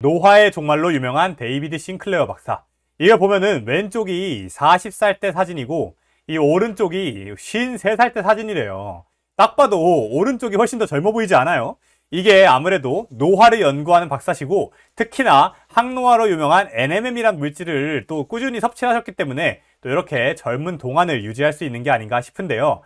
노화의 종말로 유명한 데이비드 싱클레어 박사. 이거 보면은 왼쪽이 40살 때 사진이고 이 오른쪽이 53살 때 사진이래요. 딱 봐도 오른쪽이 훨씬 더 젊어 보이지 않아요? 이게 아무래도 노화를 연구하는 박사시고 특히나 항노화로 유명한 NMM이란 물질을 또 꾸준히 섭취하셨기 때문에 또 이렇게 젊은 동안을 유지할 수 있는 게 아닌가 싶은데요.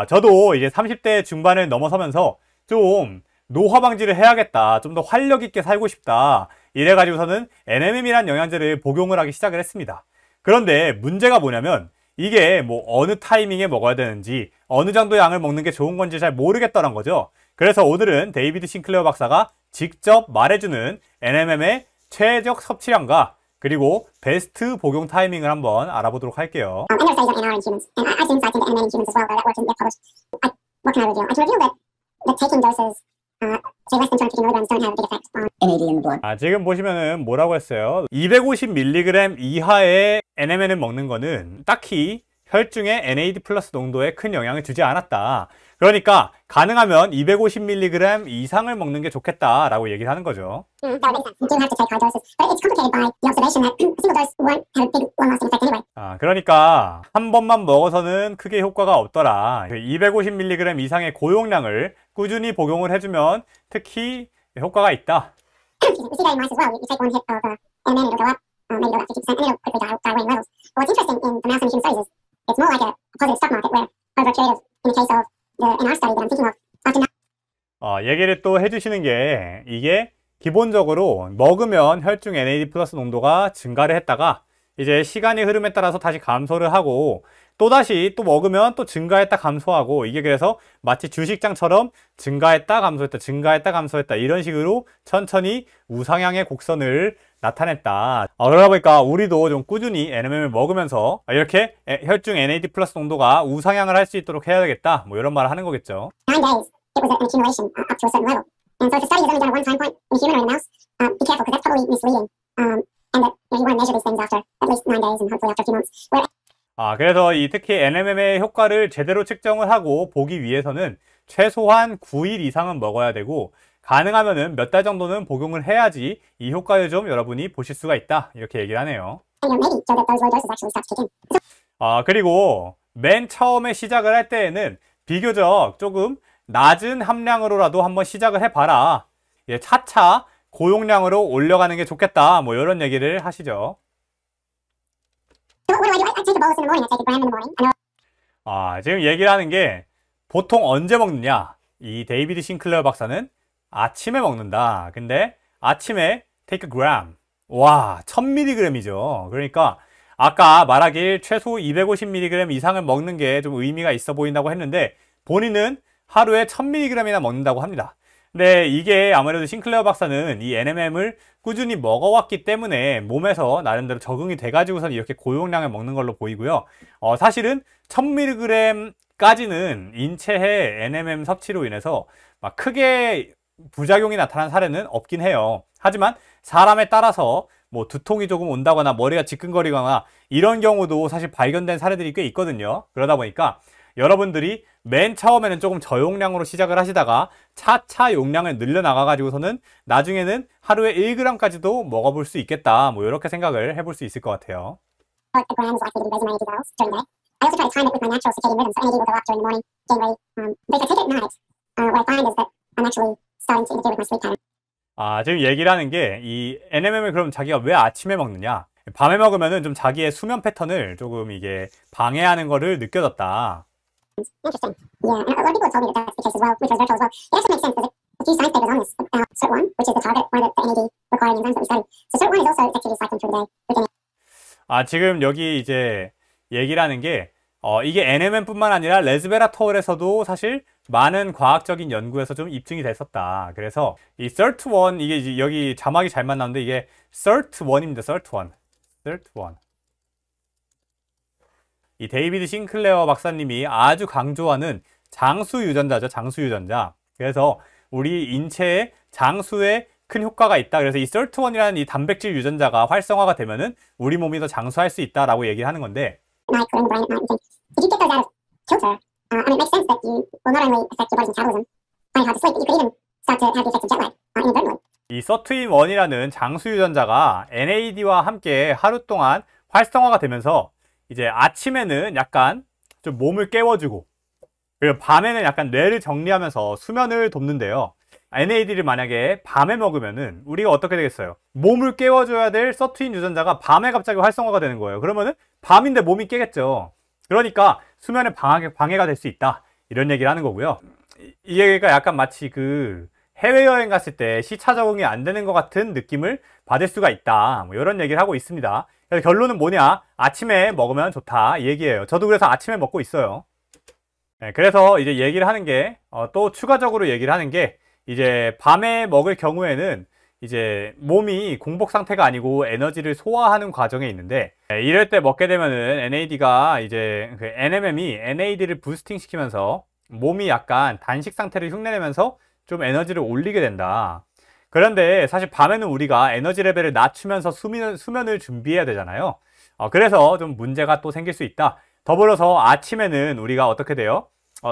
저도 이제 30대 중반을 넘어서면서 좀 노화 방지를 해야겠다, 좀 더 활력 있게 살고 싶다, 이래가지고서는 NMM이란 영양제를 복용을 하기 시작을 했습니다. 그런데 문제가 뭐냐면 이게 뭐 어느 타이밍에 먹어야 되는지 어느 정도 양을 먹는 게 좋은 건지 잘 모르겠다는 거죠. 그래서 오늘은 데이비드 싱클레어 박사가 직접 말해주는 NMM의 최적 섭취량과 그리고 베스트 복용 타이밍을 한번 알아보도록 할게요. And there are studies on NR in humans, and I've seen insights into NMN in humans as well, though that work didn't get published. What can I reveal? I can reveal that taking doses, say less than 250 milligrams, don't have a big effect on NAD in the blood. 지금 보시면은 뭐라고 했어요? 250mg 이하의 NMN을 먹는 거는 딱히 혈중의 NAD 플러스 농도에 큰 영향을 주지 않았다. 그러니까 가능하면 250mg 이상을 먹는 게 좋겠다라고 얘기를 하는 거죠. That would make sense. You do have to take high doses, but it's complicated by the observation that a single dose won't have a big long-lasting effect anyway. 그러니까 한 번만 먹어서는 크게 효과가 없더라. 250mg 이상의 고용량을 꾸준히 복용을 해주면 특히 효과가 있다. We see that in mice as well. You take one hit of NMN, it'll go up, maybe go up 50%, and it'll quickly die away in levels. But what's interesting in the mouse and human studies is it's more like a positive stock market where over a period of, in the case of the NR study that I'm thinking of, after now. 얘기를 또 해주시는 게 이게 기본적으로 먹으면 혈중 NAD 플러스 농도가 증가를 했다가 이제 시간이 흐름에 따라서 다시 감소를 하고 또다시 또 먹으면 또 증가했다 감소하고 이게 그래서 마치 주식장처럼 증가했다 감소했다 증가했다 감소했다 이런 식으로 천천히 우상향의 곡선을 나타냈다. 그러다 보니까 우리도 좀 꾸준히 NMM을 먹으면서 이렇게 혈중 NAD 플러스 농도가 우상향을 할 수 있도록 해야 되겠다, 뭐 이런 말을 하는 거겠죠. 9 days, it was an accumulation up to a certain level. And so if the study is only done at one time point in a human or in a mouse, be careful because that's probably misleading. And that you want to measure these things after at least 9 days and hopefully after a few months. 그래서 이 특히 NMM의 효과를 제대로 측정을 하고 보기 위해서는 최소한 9일 이상은 먹어야 되고 가능하면은 몇 달 정도는 복용을 해야지 이 효과를 좀 여러분이 보실 수가 있다, 이렇게 얘기를 하네요. 그리고 맨 처음에 시작을 할 때에는 비교적 조금 낮은 함량으로라도 한번 시작을 해봐라. 차차 고용량으로 올려가는 게 좋겠다, 뭐 이런 얘기를 하시죠. 지금 얘기를 하는 게 보통 언제 먹느냐, 이 데이비드 싱클레어 박사는 아침에 먹는다. 근데 아침에 take a gram, 와 1000mg이죠. 그러니까 아까 말하길 최소 250mg 이상을 먹는 게 좀 의미가 있어 보인다고 했는데 본인은 하루에 1000mg이나 먹는다고 합니다. 근데 이게 아무래도 싱클레어 박사는 이 NMM을 꾸준히 먹어왔기 때문에 몸에서 나름대로 적응이 돼가지고선 이렇게 고용량을 먹는 걸로 보이고요. 사실은 1000mg까지는 인체의 NMM 섭취로 인해서 막 크게 부작용이 나타난 사례는 없긴 해요. 하지만 사람에 따라서 뭐 두통이 조금 온다거나 머리가 지끈거리거나 이런 경우도 사실 발견된 사례들이 꽤 있거든요. 그러다 보니까 여러분들이 맨 처음에는 조금 저용량으로 시작을 하시다가 차차 용량을 늘려나가 가지고서는 나중에는 하루에 1g까지도 먹어볼 수 있겠다, 뭐 이렇게 생각을 해볼 수 있을 것 같아요. 지금 얘기를 하는 게 이 NMM을 그럼 자기가 왜 아침에 먹느냐, 밤에 먹으면은 좀 자기의 수면 패턴을 조금 이게 방해하는 거를 느껴졌다. Interesting. Yeah, and a lot of people have told me that that's the case as well with resveratrol as well. It actually makes sense. There's a few science papers on this about SIRT1, which is the target, one of the NAD requiring enzymes that we study. So SIRT1 is also effectively cycling through the day with NAD. 지금 여기 이제 얘기를 하는 게 이게 NMM뿐만 아니라 레스베라톨에서도 사실 많은 과학적인 연구에서 좀 입증이 됐었다. 그래서 이 SIRT1, 이게 이제 여기 자막이 잘만 나오는데 이게 SIRT1입니다. SIRT1. 이 데이비드 싱클레어 박사님이 아주 강조하는 장수 유전자죠. 장수 유전자. 그래서 우리 인체에 장수에 큰 효과가 있다. 그래서 이 SIRT1이라는 이 단백질 유전자가 활성화가 되면은 우리 몸이 더 장수할 수 있다라고 얘기를 하는 건데. 이 서트윈1이라는 장수 유전자가 NAD와 함께 하루 동안 활성화가 되면서 이제 아침에는 약간 좀 몸을 깨워주고, 그리고 밤에는 약간 뇌를 정리하면서 수면을 돕는데요. NAD를 만약에 밤에 먹으면은 우리가 어떻게 되겠어요? 몸을 깨워줘야 될 서트윈 유전자가 밤에 갑자기 활성화가 되는 거예요. 그러면은 밤인데 몸이 깨겠죠. 그러니까 수면에 방해가 될 수 있다, 이런 얘기를 하는 거고요. 이 얘기가 약간 마치 그 해외여행 갔을 때 시차 적응이 안 되는 것 같은 느낌을 받을 수가 있다, 뭐 이런 얘기를 하고 있습니다. 그래서 결론은 뭐냐? 아침에 먹으면 좋다, 이 얘기예요. 저도 그래서 아침에 먹고 있어요. 네, 그래서 이제 얘기를 하는 게 또 추가적으로 얘기를 하는 게, 이제 밤에 먹을 경우에는 이제 몸이 공복 상태가 아니고 에너지를 소화하는 과정에 있는데, 이럴 때 먹게 되면은 NAD가 이제 그 NMM이 NAD를 부스팅 시키면서 몸이 약간 단식 상태를 흉내내면서 좀 에너지를 올리게 된다. 그런데 사실 밤에는 우리가 에너지 레벨을 낮추면서 수면을 준비해야 되잖아요. 그래서 좀 문제가 또 생길 수 있다. 더불어서 아침에는 우리가 어떻게 돼요?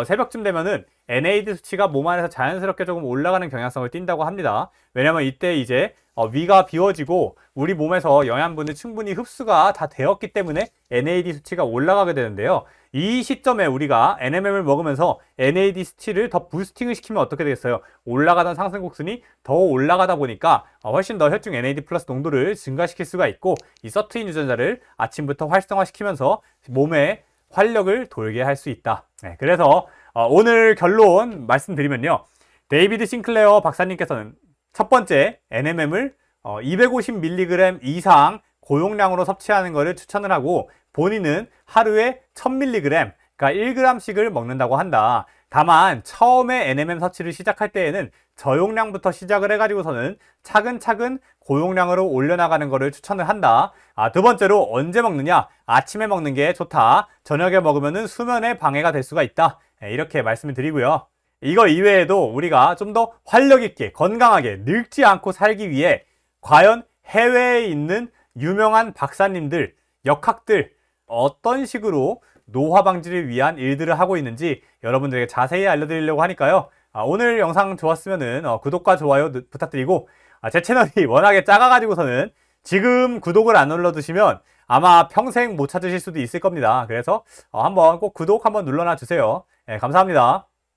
새벽쯤 되면은 NAD 수치가 몸 안에서 자연스럽게 조금 올라가는 경향성을 띈다고 합니다. 왜냐면 이때 이제 위가 비워지고 우리 몸에서 영양분이 충분히 흡수가 다 되었기 때문에 NAD 수치가 올라가게 되는데요. 이 시점에 우리가 NMM을 먹으면서 NAD 수치를 더 부스팅을 시키면 어떻게 되겠어요? 올라가던 상승곡선이 더 올라가다 보니까 훨씬 더 혈중 NAD 플러스 농도를 증가시킬 수가 있고, 이 서트윈 유전자를 아침부터 활성화시키면서 몸에 활력을 돌게 할 수 있다. 네, 그래서 오늘 결론 말씀드리면요, 데이비드 싱클레어 박사님께서는 첫 번째 NMM을 250mg 이상 고용량으로 섭취하는 것을 추천을 하고, 본인은 하루에 1000mg, 그러니까 1g씩을 먹는다고 한다. 다만 처음에 NMM 섭취를 시작할 때에는 저용량부터 시작을 해가지고서는 차근차근 고용량으로 올려나가는 것을 추천을 한다. 두 번째로 언제 먹느냐? 아침에 먹는 게 좋다. 저녁에 먹으면 수면에 방해가 될 수가 있다. 이렇게 말씀을 드리고요. 이거 이외에도 우리가 좀 더 활력 있게 건강하게 늙지 않고 살기 위해 과연 해외에 있는 유명한 박사님들, 역학들 어떤 식으로 노화 방지를 위한 일들을 하고 있는지 여러분들에게 자세히 알려드리려고 하니까요. 오늘 영상 좋았으면 구독과 좋아요 부탁드리고, 제 채널이 워낙에 작아가지고서는 지금 구독을 안 눌러두시면 아마 평생 못 찾으실 수도 있을 겁니다. 그래서 한번 꼭 구독 한번 눌러놔 주세요. 네, 감사합니다.